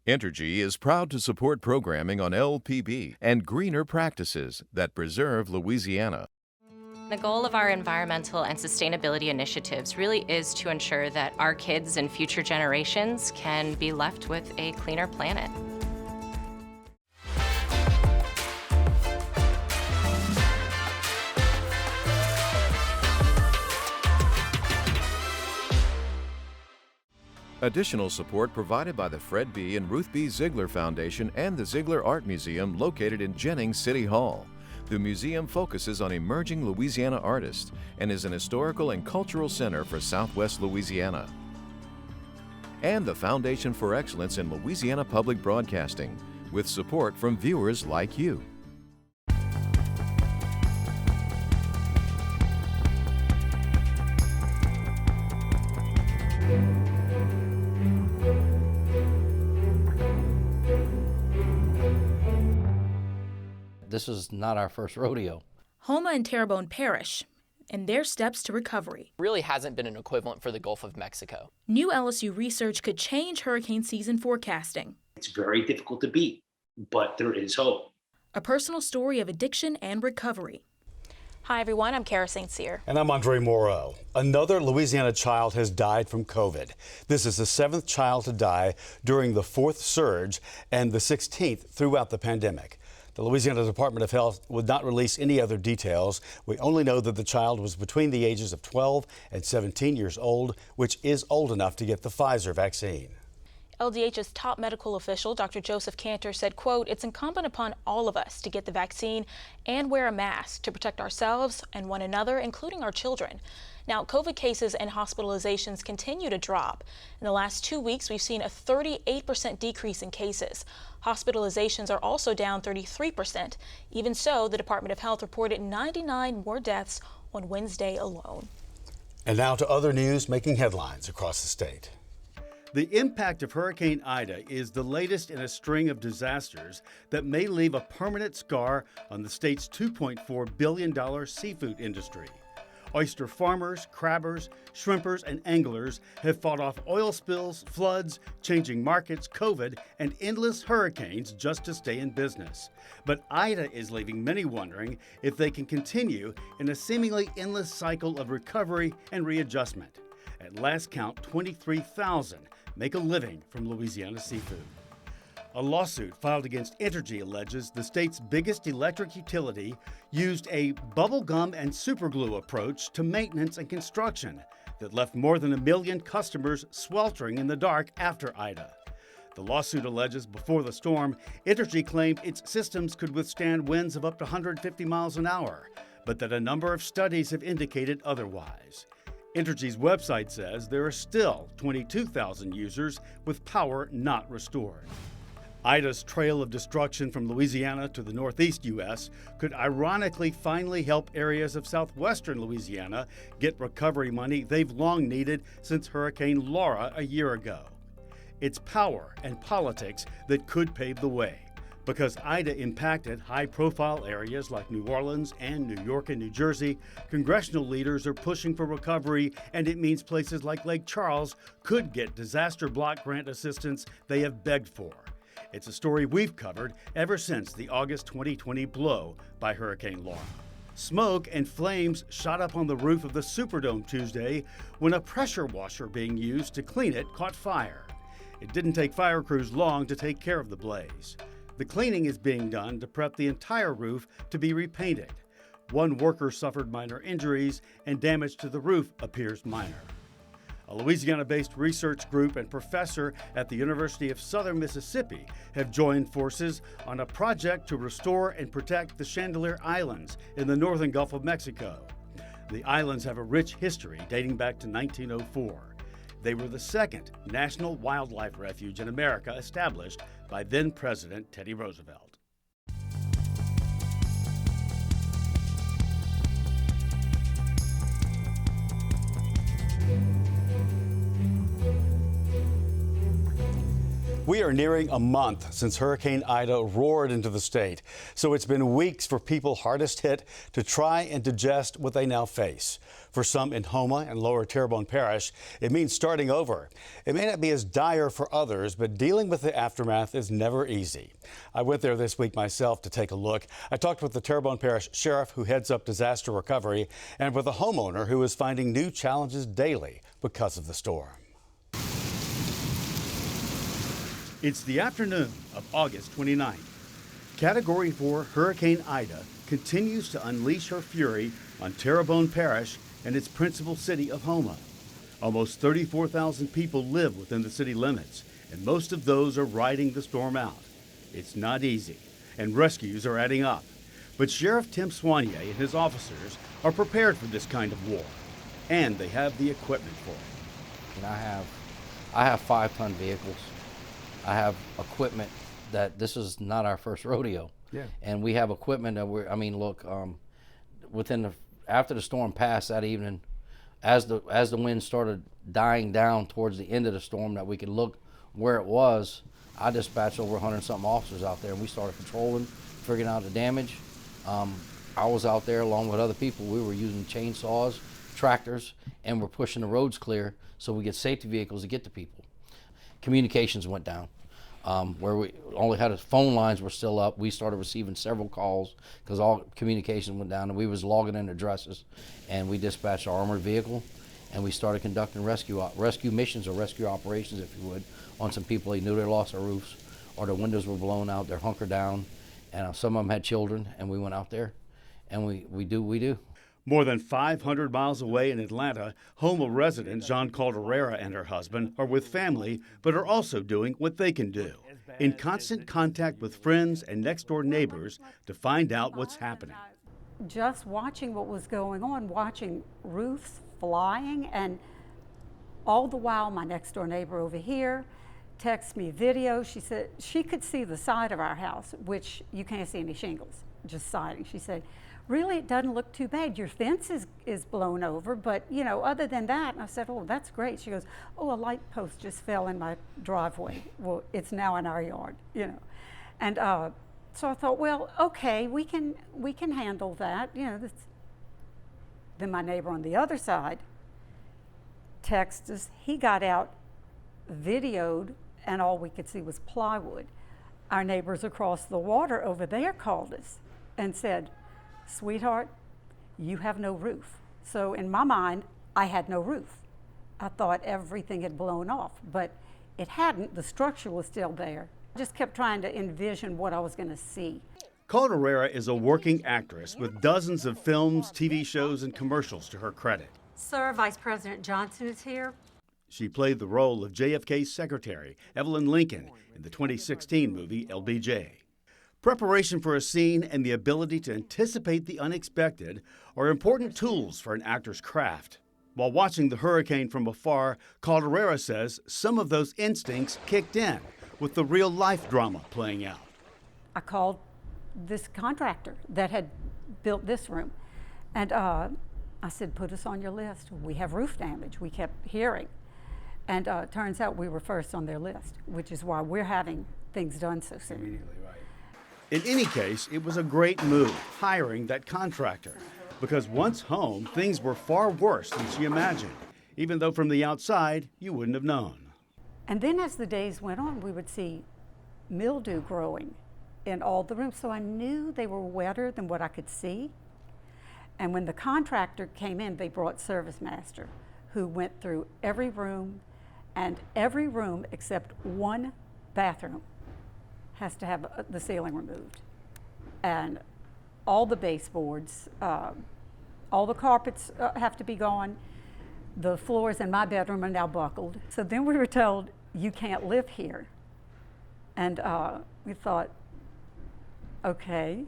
Entergy is proud to support programming on LPB and greener practices that preserve Louisiana. The goal of our environmental and sustainability initiatives really is to ensure that our kids and future generations can be left with a cleaner planet. Additional support provided by the Fred B. and Ruth B. Ziegler Foundation and the Ziegler Art Museum located in Jennings City Hall. The museum focuses on emerging Louisiana artists and is an historical and cultural center for Southwest Louisiana. And the Foundation for Excellence in Louisiana Public Broadcasting, with support from viewers like you. This is not our first rodeo. Houma and Terrebonne Parish and their steps to recovery. Really hasn't been an equivalent for the Gulf of Mexico. New LSU research could change hurricane season forecasting. It's very difficult to beat, but there is hope. A personal story of addiction and recovery. Hi, everyone. I'm Kara St. Cyr. And I'm Andre Moreau. Another Louisiana child has died from COVID. This is the 7th child to die during the 4th surge and the 16th throughout the pandemic. The Louisiana Department of Health would not release any other details. We only know that the child was between the ages of 12 and 17 years old, which is old enough to get the Pfizer vaccine. LDH's top medical official, Dr. Joseph Cantor, said, quote, "It's incumbent upon all of us to get the vaccine and wear a mask to protect ourselves and one another, including our children." Now, COVID cases and hospitalizations continue to drop. In the last 2 weeks, we've seen a 38% decrease in cases. Hospitalizations are also down 33%. Even so, the Department of Health reported 99 more deaths on Wednesday alone. And now to other news making headlines across the state. The impact of Hurricane Ida is the latest in a string of disasters that may leave a permanent scar on the state's $2.4 billion seafood industry. Oyster farmers, crabbers, shrimpers, and anglers have fought off oil spills, floods, changing markets, COVID, and endless hurricanes just to stay in business. But Ida is leaving many wondering if they can continue in a seemingly endless cycle of recovery and readjustment. At last count, 23,000 make a living from Louisiana seafood. A lawsuit filed against Entergy alleges the state's biggest electric utility used a bubblegum and superglue approach to maintenance and construction that left more than 1 million customers sweltering in the dark after Ida. The lawsuit alleges before the storm, Entergy claimed its systems could withstand winds of up to 150 miles an hour, but that a number of studies have indicated otherwise. Entergy's website says there are still 22,000 users with power not restored. Ida's trail of destruction from Louisiana to the northeast U.S. could ironically finally help areas of southwestern Louisiana get recovery money they've long needed since Hurricane Laura a year ago. It's power and politics that could pave the way. Because Ida impacted high-profile areas like New Orleans and New York and New Jersey, congressional leaders are pushing for recovery, and it means places like Lake Charles could get disaster block grant assistance they have begged for. It's a story we've covered ever since the August 2020 blow by Hurricane Laura. Smoke and flames shot up on the roof of the Superdome Tuesday when a pressure washer being used to clean it caught fire. It didn't take fire crews long to take care of the blaze. The cleaning is being done to prep the entire roof to be repainted. One worker suffered minor injuries, and damage to the roof appears minor. A Louisiana-based research group and professor at the University of Southern Mississippi have joined forces on a project to restore and protect the Chandelier Islands in the northern Gulf of Mexico. The islands have a rich history dating back to 1904. They were the second national wildlife refuge in America established by then-President Teddy Roosevelt. We are nearing a month since Hurricane Ida roared into the state, so it's been weeks for people hardest hit to try and digest what they now face. For some in Houma and Lower Terrebonne Parish, it means starting over. It may not be as dire for others, but dealing with the aftermath is never easy. I went there this week myself to take a look. I talked with the Terrebonne Parish Sheriff, who heads up disaster recovery, and with a homeowner who is finding new challenges daily because of the storm. It's the afternoon of August 29th. Category 4 Hurricane Ida continues to unleash her fury on Terrebonne Parish and its principal city of Houma. Almost 34,000 people live within the city limits, and most of those are riding the storm out. It's not easy, and rescues are adding up. But Sheriff Tim Soignier and his officers are prepared for this kind of war, and they have the equipment for it. And I have 5-ton vehicles. I have equipment that this is not our first rodeo. Yeah. And we have equipment that after the storm passed that evening, as the wind started dying down towards the end of the storm, that we could look where it was, I dispatched over 100-something officers out there, and we started patrolling, figuring out the damage. I was out there along with other people. We were using chainsaws, tractors, and we're pushing the roads clear so we get safety vehicles to get to people. Communications went down. Where we only had phone lines were still up. We started receiving several calls because all communications went down, and we was logging in addresses, and we dispatched our armored vehicle, and we started conducting rescue missions or rescue operations, if you would, on some people. They knew they lost their roofs or their windows were blown out, they're hunkered down, and some of them had children, and we went out there, and we do. More than 500 miles away in Atlanta, Houma resident Jean Calderera and her husband are with family, but are also doing what they can do, in constant contact with friends and next-door neighbors to find out what's happening. Just watching what was going on, watching roofs flying, and all the while my next-door neighbor over here texted me video. She said she could see the side of our house, which you can't see any shingles, just siding. She said, really, it doesn't look too bad. Your fence is blown over, but, other than that. And I said, oh, that's great. She goes, oh, a light post just fell in my driveway. Well, it's now in our yard, And so I thought, well, okay, we can handle that. Then my neighbor on the other side texted us. He got out, videoed, and all we could see was plywood. Our neighbors across the water over there called us and said, sweetheart, you have no roof. So in my mind, I had no roof. I thought everything had blown off, but it hadn't. The structure was still there. I just kept trying to envision what I was going to see. Calderera is a working actress with dozens of films, TV shows, and commercials to her credit. Sir, Vice President Johnson is here. She played the role of JFK's secretary, Evelyn Lincoln, in the 2016 movie LBJ. Preparation for a scene and the ability to anticipate the unexpected are important tools for an actor's craft. While watching the hurricane from afar, Calderera says some of those instincts kicked in with the real-life drama playing out. I called this contractor that had built this room, and I said, put us on your list. We have roof damage. We kept hearing. And turns out we were first on their list, which is why we're having things done so soon. Immediately, right. In any case, it was a great move, hiring that contractor, because once home, things were far worse than she imagined, even though from the outside, you wouldn't have known. And then as the days went on, we would see mildew growing in all the rooms, so I knew they were wetter than what I could see. And when the contractor came in, they brought Service Master, who went through every room, and every room except one bathroom has to have the ceiling removed. And all the baseboards, all the carpets have to be gone. The floors in my bedroom are now buckled. So then we were told, you can't live here. And we thought, okay.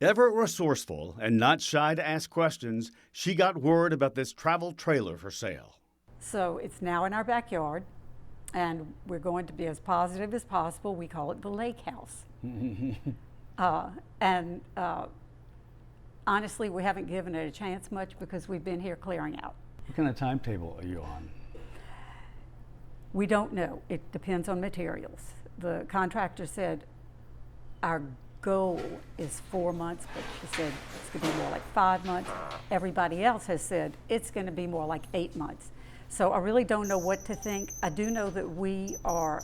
Ever resourceful and not shy to ask questions, she got word about this travel trailer for sale. So it's now in our backyard, and we're going to be as positive as possible. We call it the lake house. Honestly, we haven't given it a chance much because we've been here clearing out. What kind of timetable are you on? We don't know. It depends on materials. the contractor said our goal is 4 months, but she said it's going to be more like 5 months. Everybody else has said it's going to be more like 8 months. So I really don't know what to think. I do know that we are,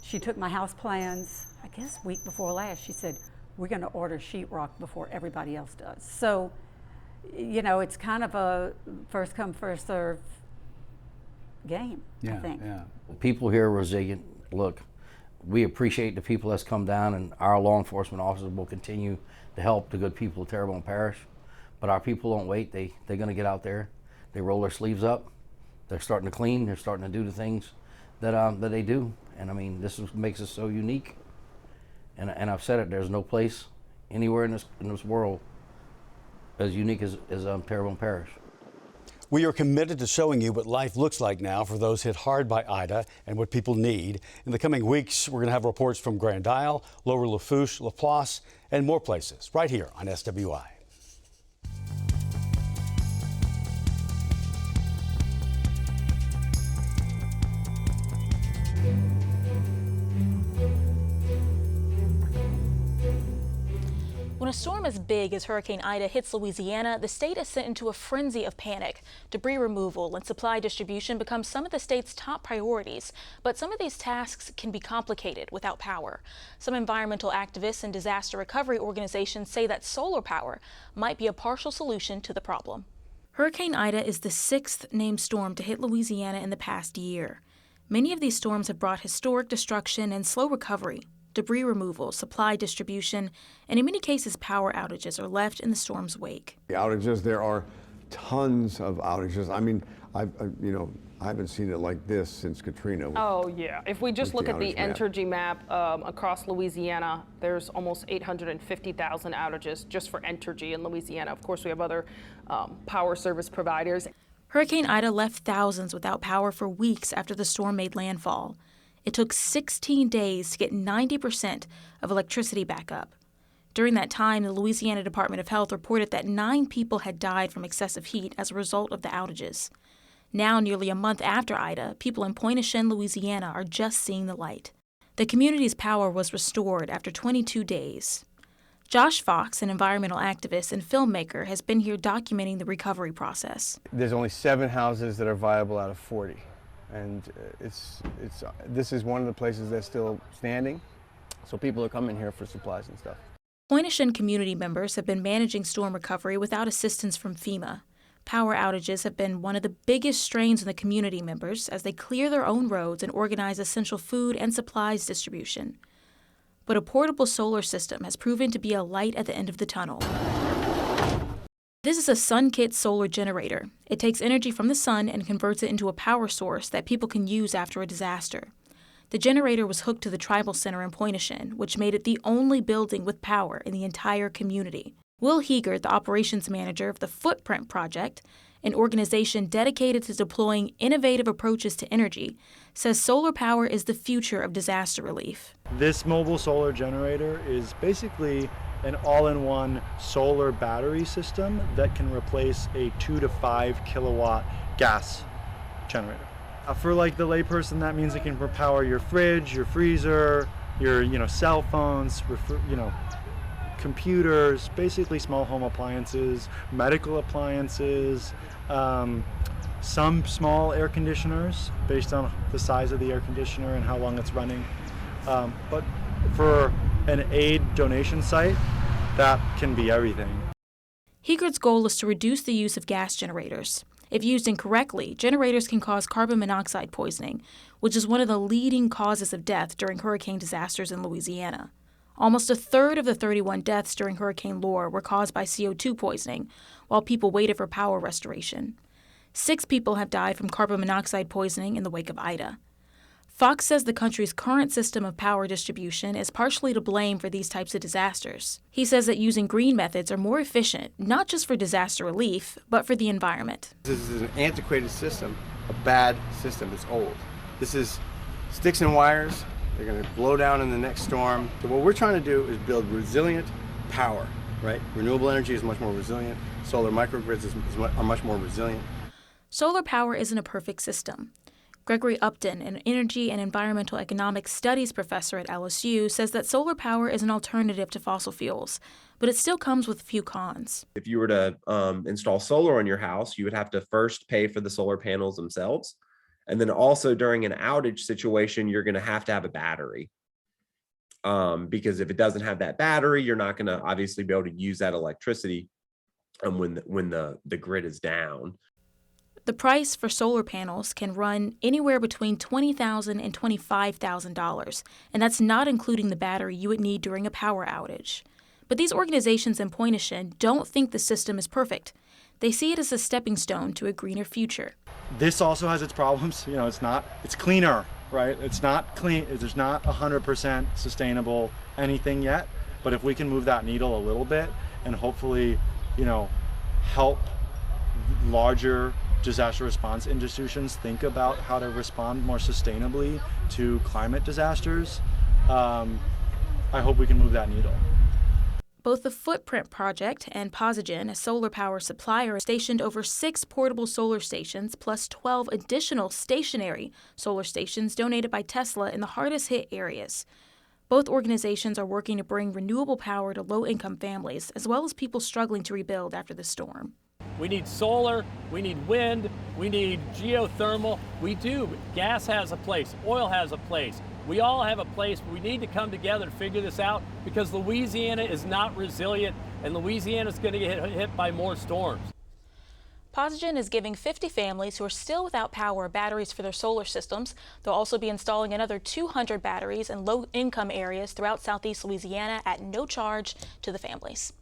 she took my house plans, I guess week before last. She said, we're going to order sheetrock before everybody else does. So, you know, it's kind of a first come, first serve game, I think. Yeah. People here are resilient. Look, we appreciate the people that's come down, and our law enforcement officers will continue to help the good people of Terrebonne Parish. But our people don't wait. They're going to get out there. They roll their sleeves up. They're starting to clean. They're starting to do the things that they do. And I mean, this makes us so unique. And I've said it. There's no place anywhere in this world as unique as Terrebonne Parish. We are committed to showing you what life looks like now for those hit hard by Ida and what people need. In the coming weeks, we're going to have reports from Grand Isle, Lower Lafourche, Laplace, and more places right here on SWI. When a storm as big as Hurricane Ida hits Louisiana, the state is sent into a frenzy of panic. Debris removal and supply distribution become some of the state's top priorities, but some of these tasks can be complicated without power. Some environmental activists and disaster recovery organizations say that solar power might be a partial solution to the problem. Hurricane Ida is the 6th named storm to hit Louisiana in the past year. Many of these storms have brought historic destruction and slow recovery. Debris removal, supply distribution, and in many cases power outages are left in the storm's wake. The outages, there are tons of outages. I mean, I haven't seen it like this since Katrina. Oh yeah, if we just look at the Entergy map across Louisiana, there's almost 850,000 outages just for Entergy in Louisiana. Of course, we have other power service providers. Hurricane Ida left thousands without power for weeks after the storm made landfall. It took 16 days to get 90% of electricity back up. During that time, the Louisiana Department of Health reported that 9 people had died from excessive heat as a result of the outages. Now, nearly a month after Ida, people in Pointe-aux-Chenes, Louisiana are just seeing the light. The community's power was restored after 22 days. Josh Fox, an environmental activist and filmmaker, has been here documenting the recovery process. There's only 7 houses that are viable out of 40. And this is one of the places that's still standing, so people are coming here for supplies and stuff. Pointe-aux-Chenes community members have been managing storm recovery without assistance from FEMA. Power outages have been one of the biggest strains on the community members as they clear their own roads and organize essential food and supplies distribution. But a portable solar system has proven to be a light at the end of the tunnel. This is a SunKit solar generator. It takes energy from the sun and converts it into a power source that people can use after a disaster. The generator was hooked to the tribal center in Pointe-aux-Chenes, which made it the only building with power in the entire community. Will Heegert, the operations manager of the Footprint Project, an organization dedicated to deploying innovative approaches to energy, says solar power is the future of disaster relief. This mobile solar generator is basically an all-in-one solar battery system that can replace a 2 to 5 kilowatt gas generator. For like the layperson, that means it can power your fridge, your freezer, your cell phones, computers, basically small home appliances, medical appliances, some small air conditioners based on the size of the air conditioner and how long it's running. But for an aid donation site, that can be everything. Hegert's goal is to reduce the use of gas generators. If used incorrectly, generators can cause carbon monoxide poisoning, which is one of the leading causes of death during hurricane disasters in Louisiana. Almost a third of the 31 deaths during Hurricane Laura were caused by CO2 poisoning, while people waited for power restoration. 6 people have died from carbon monoxide poisoning in the wake of Ida. Fox says the country's current system of power distribution is partially to blame for these types of disasters. He says that using green methods are more efficient, not just for disaster relief, but for the environment. This is an antiquated system, a bad system. It's old. This is sticks and wires. They're going to blow down in the next storm. So what we're trying to do is build resilient power, right? Renewable energy is much more resilient. Solar microgrids are much more resilient. Solar power isn't a perfect system. Gregory Upton, an energy and environmental economics studies professor at LSU, says that solar power is an alternative to fossil fuels, but it still comes with a few cons. If you were to install solar on your house, you would have to first pay for the solar panels themselves. And then also during an outage situation, you're going to have a battery. Because if it doesn't have that battery, you're not going to obviously be able to use that electricity when the grid is down. The price for solar panels can run anywhere between $20,000 and $25,000, and that's not including the battery you would need during a power outage. But these organizations in Pointe-à-Chen don't think the system is perfect. They see it as a stepping stone to a greener future. This also has its problems. It's cleaner, right? It's not clean. There's not 100% sustainable anything yet. But if we can move that needle a little bit and hopefully, help larger disaster response institutions think about how to respond more sustainably to climate disasters, I hope we can move that needle. Both the Footprint Project and Posigen, a solar power supplier, stationed over 6 portable solar stations plus 12 additional stationary solar stations donated by Tesla in the hardest hit areas. Both organizations are working to bring renewable power to low-income families, as well as people struggling to rebuild after the storm. We need solar, we need wind, we need geothermal. We do. Gas has a place, oil has a place. We all have a place. We need to come together to figure this out because Louisiana is not resilient and Louisiana is going to get hit by more storms. Posigen is giving 50 families who are still without power batteries for their solar systems. They'll also be installing another 200 batteries in low-income areas throughout southeast Louisiana at no charge to the families.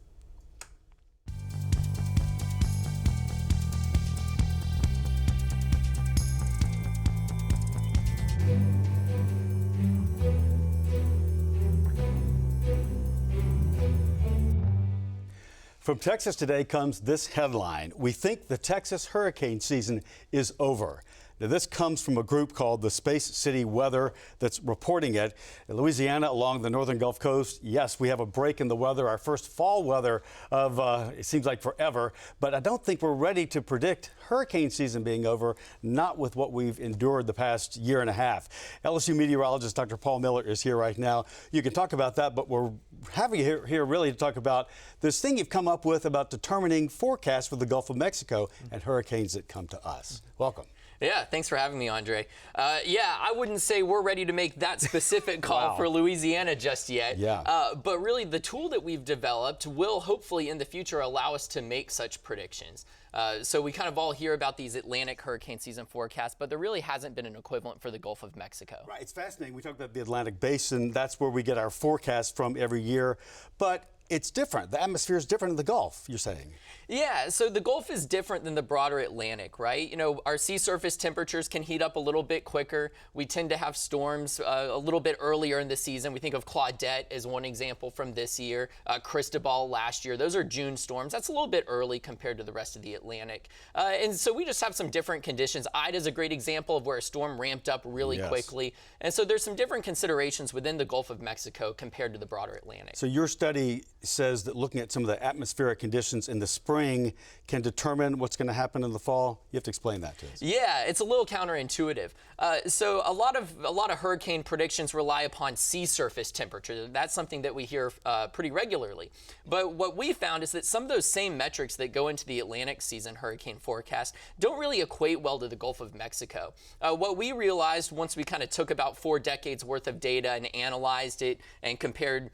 From Texas Today comes this headline. We think the Texas hurricane season is over. Now, this comes from a group called the Space City Weather that's reporting it. In Louisiana, along the northern Gulf Coast, yes, we have a break in the weather, our first fall weather of, it seems like forever. But I don't think we're ready to predict hurricane season being over, not with what we've endured the past year and a half. LSU meteorologist Dr. Paul Miller is here right now. You can talk about that, but we're having you here really to talk about this thing you've come up with about determining forecasts for the Gulf of Mexico and hurricanes that come to us. Welcome. Yeah, thanks for having me, Andre. I wouldn't say we're ready to make that specific call for Louisiana just yet. But really, the tool that we've developed will hopefully in the future allow us to make such predictions. So we kind of all hear about these Atlantic hurricane season forecasts, but there really hasn't been an equivalent for the Gulf of Mexico. Right, it's fascinating. We talk about the Atlantic Basin. That's where we get our forecast from every year. But it's different. The atmosphere is different in the Gulf, you're saying. Yeah, so the Gulf is different than the broader Atlantic, right? Our sea surface temperatures can heat up a little bit quicker. We tend to have storms a little bit earlier in the season. We think of Claudette as one example from this year, Cristobal last year. Those are June storms. That's a little bit early compared to the rest of the Atlantic. And so we just have some different conditions. Ida is a great example of where a storm ramped up really quickly. And so there's some different considerations within the Gulf of Mexico compared to the broader Atlantic. So your study says that looking at some of the atmospheric conditions in the spring can determine what's going to happen in the fall. You have to explain that to us. Yeah, it's a little counterintuitive. So a lot of hurricane predictions rely upon sea surface temperature. That's something that we hear pretty regularly. But what we found is that some of those same metrics that go into the Atlantic season hurricane forecast don't really equate well to the Gulf of Mexico. What we realized once we kind of took about 4 decades worth of data and analyzed it and compared,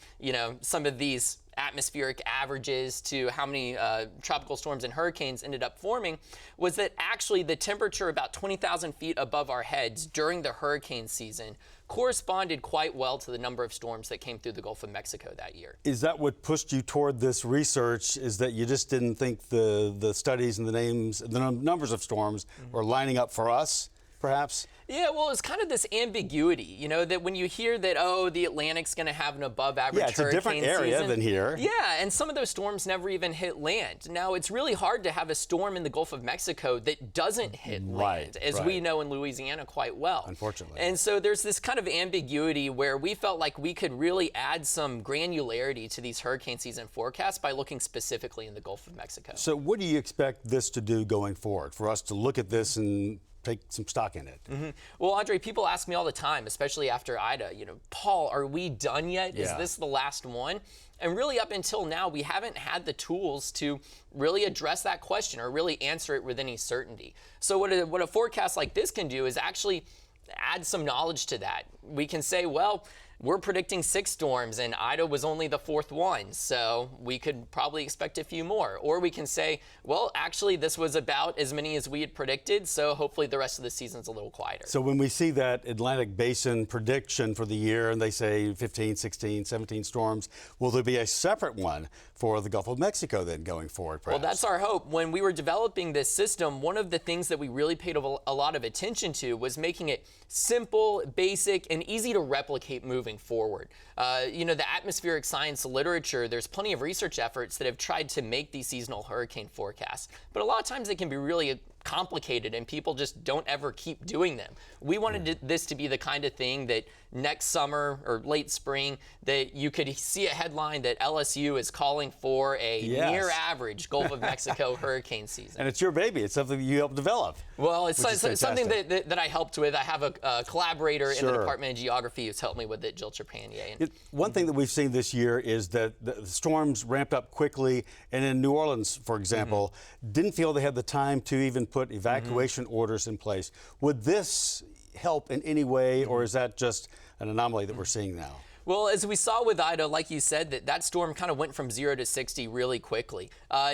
some of these atmospheric averages to how many tropical storms and hurricanes ended up forming was that actually the temperature about 20,000 feet above our heads during the hurricane season corresponded quite well to the number of storms that came through the Gulf of Mexico that year. Is that what pushed you toward this research, is that you just didn't think the studies and the numbers of storms were lining up for us, perhaps? Yeah, well, it's kind of this ambiguity, that when you hear that, the Atlantic's going to have an above average hurricane season. Yeah, it's a different area than here. Yeah, and some of those storms never even hit land. Now, it's really hard to have a storm in the Gulf of Mexico that doesn't hit land, as we know in Louisiana quite well. Unfortunately. And so there's this kind of ambiguity where we felt like we could really add some granularity to these hurricane season forecasts by looking specifically in the Gulf of Mexico. So what do you expect this to do going forward, for us to look at this and take some stock in it. Well, Andre, people ask me all the time, especially after Ida, Paul, are we done yet? Is this the last one? And really, up until now, we haven't had the tools to really address that question or really answer it with any certainty. So what a forecast like this can do is actually add some knowledge to that. We can say, well, we're predicting 6 storms and Ida was only the 4th one, so we could probably expect a few more. Or we can say, well, actually this was about as many as we had predicted, so hopefully the rest of the season's a little quieter. So when we see that Atlantic Basin prediction for the year and they say 15, 16, 17 storms, will there be a separate one for the Gulf of Mexico then going forward, perhaps? Well, that's our hope. When we were developing this system, one of the things that we really paid a lot of attention to was making it simple, basic, and easy to replicate moving forward. The atmospheric science literature, there's plenty of research efforts that have tried to make these seasonal hurricane forecasts, but a lot of times they can be really complicated and people just don't ever keep doing them. We wanted this to be the kind of thing that next summer or late spring that you could see a headline that LSU is calling for a near average Gulf of Mexico hurricane season. And it's your baby. It's something you helped develop. Well, it's something that I helped with. I have a collaborator in the Department of Geography who's helped me with it, Jill Trepanier. One thing that we've seen this year is that the storms ramped up quickly, and in New Orleans, for example, didn't feel they had the time to even put evacuation orders in place. Would this help in any way, or is that just an anomaly that we're seeing now? Well, as we saw with Ida, like you said, that storm kind of went from 0 to 60 really quickly.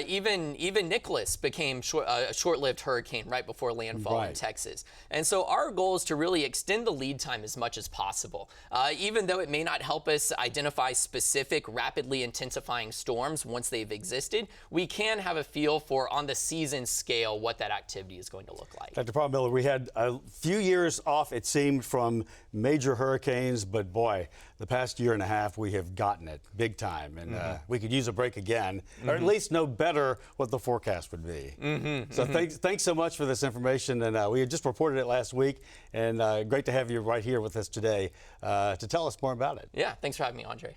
Even Nicholas became a short-lived hurricane right before landfall in Texas. And so our goal is to really extend the lead time as much as possible. Even though it may not help us identify specific rapidly intensifying storms once they've existed, we can have a feel for, on the season scale, what that activity is going to look like. Dr. Paul Miller, we had a few years off, it seemed, from major hurricanes, but boy, the past year and a half, we have gotten it big time, and we could use a break again, or at least know better what the forecast would be. So thanks so much for this information, and we had just reported it last week, and great to have you right here with us today to tell us more about it. Yeah, thanks for having me, Andre.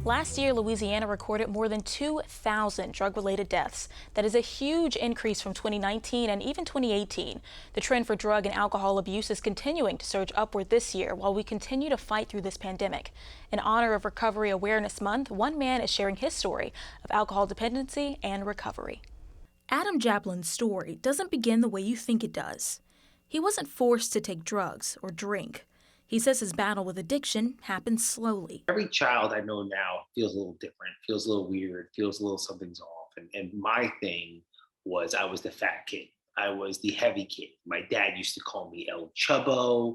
Last year, Louisiana recorded more than 2,000 drug-related deaths. That is a huge increase from 2019 and even 2018. The trend for drug and alcohol abuse is continuing to surge upward this year while we continue to fight through this pandemic. In honor of Recovery Awareness Month, one man is sharing his story of alcohol dependency and recovery. Adam Japlin's story doesn't begin the way you think it does. He wasn't forced to take drugs or drink. He says his battle with addiction happened slowly. Every child I know now feels a little different, feels a little weird, feels a little something's off. And my thing was I was the fat kid. I was the heavy kid. My dad used to call me El Chubbo.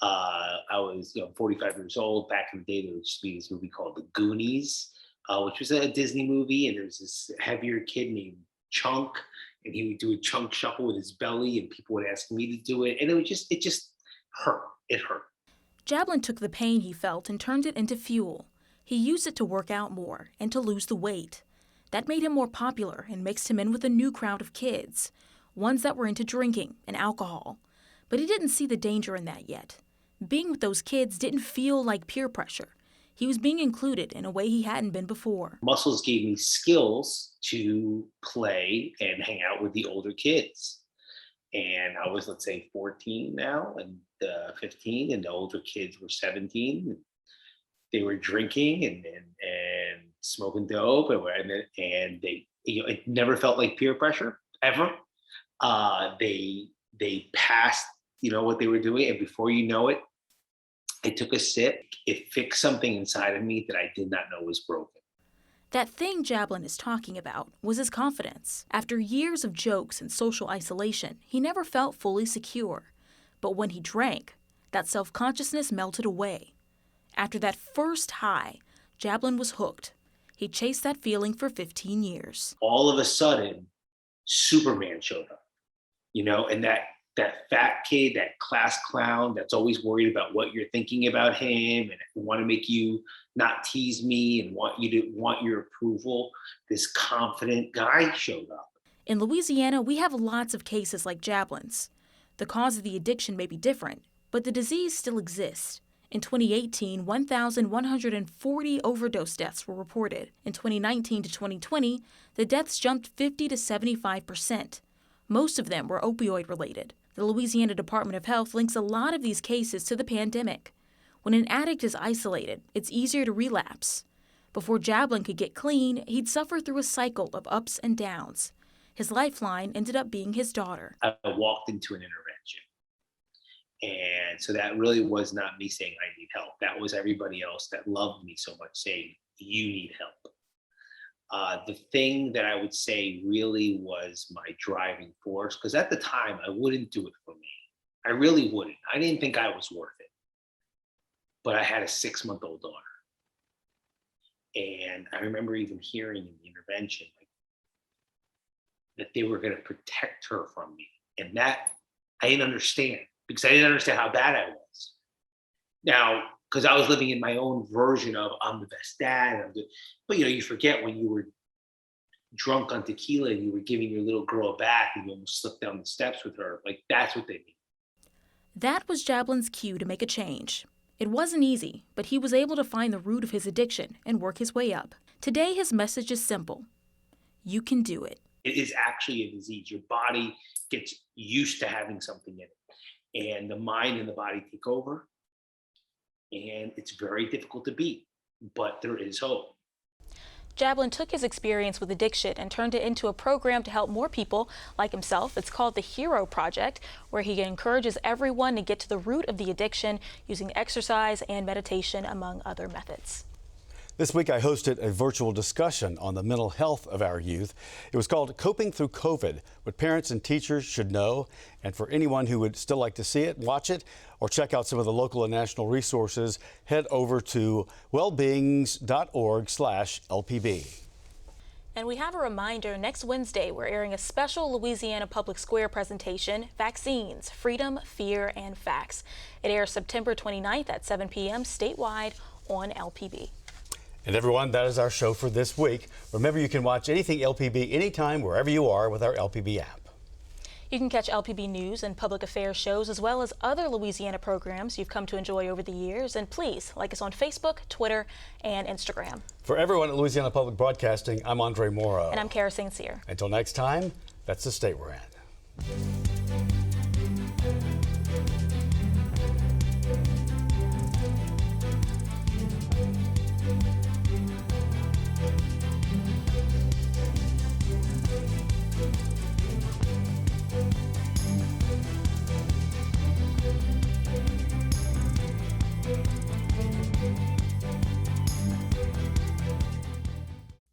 I was 45 years old. Back in the day, there used to be this movie called The Goonies, which was a Disney movie. And there was this heavier kid named Chunk, and he would do a chunk shuffle with his belly, and people would ask me to do it. And it just hurt. It hurt. Jablin took the pain he felt and turned it into fuel. He used it to work out more and to lose the weight. That made him more popular and mixed him in with a new crowd of kids, ones that were into drinking and alcohol. But he didn't see the danger in that yet. Being with those kids didn't feel like peer pressure. He was being included in a way he hadn't been before. Muscles gave me skills to play and hang out with the older kids. And I was, let's say, 14 now and 15, and the older kids were 17. They were drinking and smoking dope, and they, it never felt like peer pressure ever. They passed, what they were doing, and before you know it, it took a sip. It fixed something inside of me that I did not know was broken. That thing Jablin is talking about was his confidence. After years of jokes and social isolation, he never felt fully secure. But when he drank, that self-consciousness melted away. After that first high, Jablin was hooked. He chased that feeling for 15 years. All of a sudden, Superman showed up, and that fat kid, that class clown that's always worried about what you're thinking about him and want to make you not tease me and want your approval, this confident guy showed up. In Louisiana, we have lots of cases like Jablin's. The cause of the addiction may be different, But the disease still exists. In 2018, 1,140 overdose deaths were reported. In 2019 to 2020, the deaths jumped 50 to 75%. Most of them were opioid-related. The Louisiana Department of Health links a lot of these cases to the pandemic. When an addict is isolated, it's easier to relapse. Before Jablin could get clean, he'd suffer through a cycle of ups and downs. His lifeline ended up being his daughter. I walked into an intervention. And so that really was not me saying I need help. That was everybody else that loved me so much saying, you need help. The thing that I would say really was my driving force, because at the time I wouldn't do it for me. I really wouldn't. I didn't think I was worth it. But I had a 6-month-old daughter. And I remember even hearing in the intervention that they were going to protect her from me. And that I didn't understand, because I didn't understand how bad I was. Now, because I was living in my own version of I'm the best dad. But you forget when you were drunk on tequila and you were giving your little girl a bath and you almost slipped down the steps with her. That's what they mean. That was Jablin's cue to make a change. It wasn't easy, but he was able to find the root of his addiction and work his way up. Today, his message is simple. You can do it. It is actually a disease. Your body gets used to having something in it. And the mind and the body take over. And it's very difficult to beat, but there is hope. Jablin took his experience with addiction and turned it into a program to help more people like himself. It's called the Hero Project, where he encourages everyone to get to the root of the addiction using exercise and meditation, among other methods. This week I hosted a virtual discussion on the mental health of our youth. It was called Coping Through COVID, what parents and teachers should know. And for anyone who would still like to see it, watch it, or check out some of the local and national resources, head over to wellbeings.org/LPB. And we have a reminder, next Wednesday we're airing a special Louisiana Public Square presentation, Vaccines, Freedom, Fear, and Facts. It airs September 29th at 7 p.m. statewide on LPB. And everyone, that is our show for this week. Remember, you can watch anything LPB anytime, wherever you are, with our LPB app. You can catch LPB news and public affairs shows, as well as other Louisiana programs you've come to enjoy over the years. And please like us on Facebook, Twitter, and Instagram. For everyone at Louisiana Public Broadcasting, I'm Andre Morrow. And I'm Kara St. Cyr. Until next time, that's the state we're in.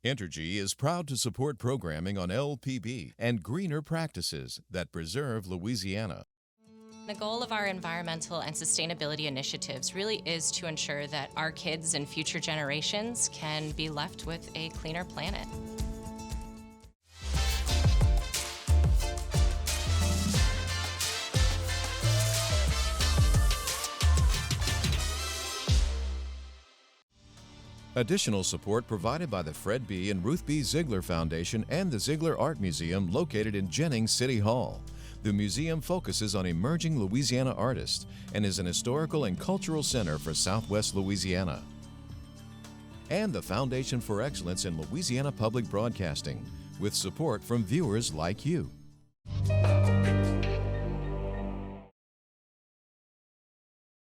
Entergy is proud to support programming on LPB and greener practices that preserve Louisiana. The goal of our environmental and sustainability initiatives really is to ensure that our kids and future generations can be left with a cleaner planet. Additional support provided by the Fred B. and Ruth B. Ziegler Foundation and the Ziegler Art Museum located in Jennings City Hall. The museum focuses on emerging Louisiana artists and is an historical and cultural center for Southwest Louisiana. And the Foundation for Excellence in Louisiana Public Broadcasting, with support from viewers like you.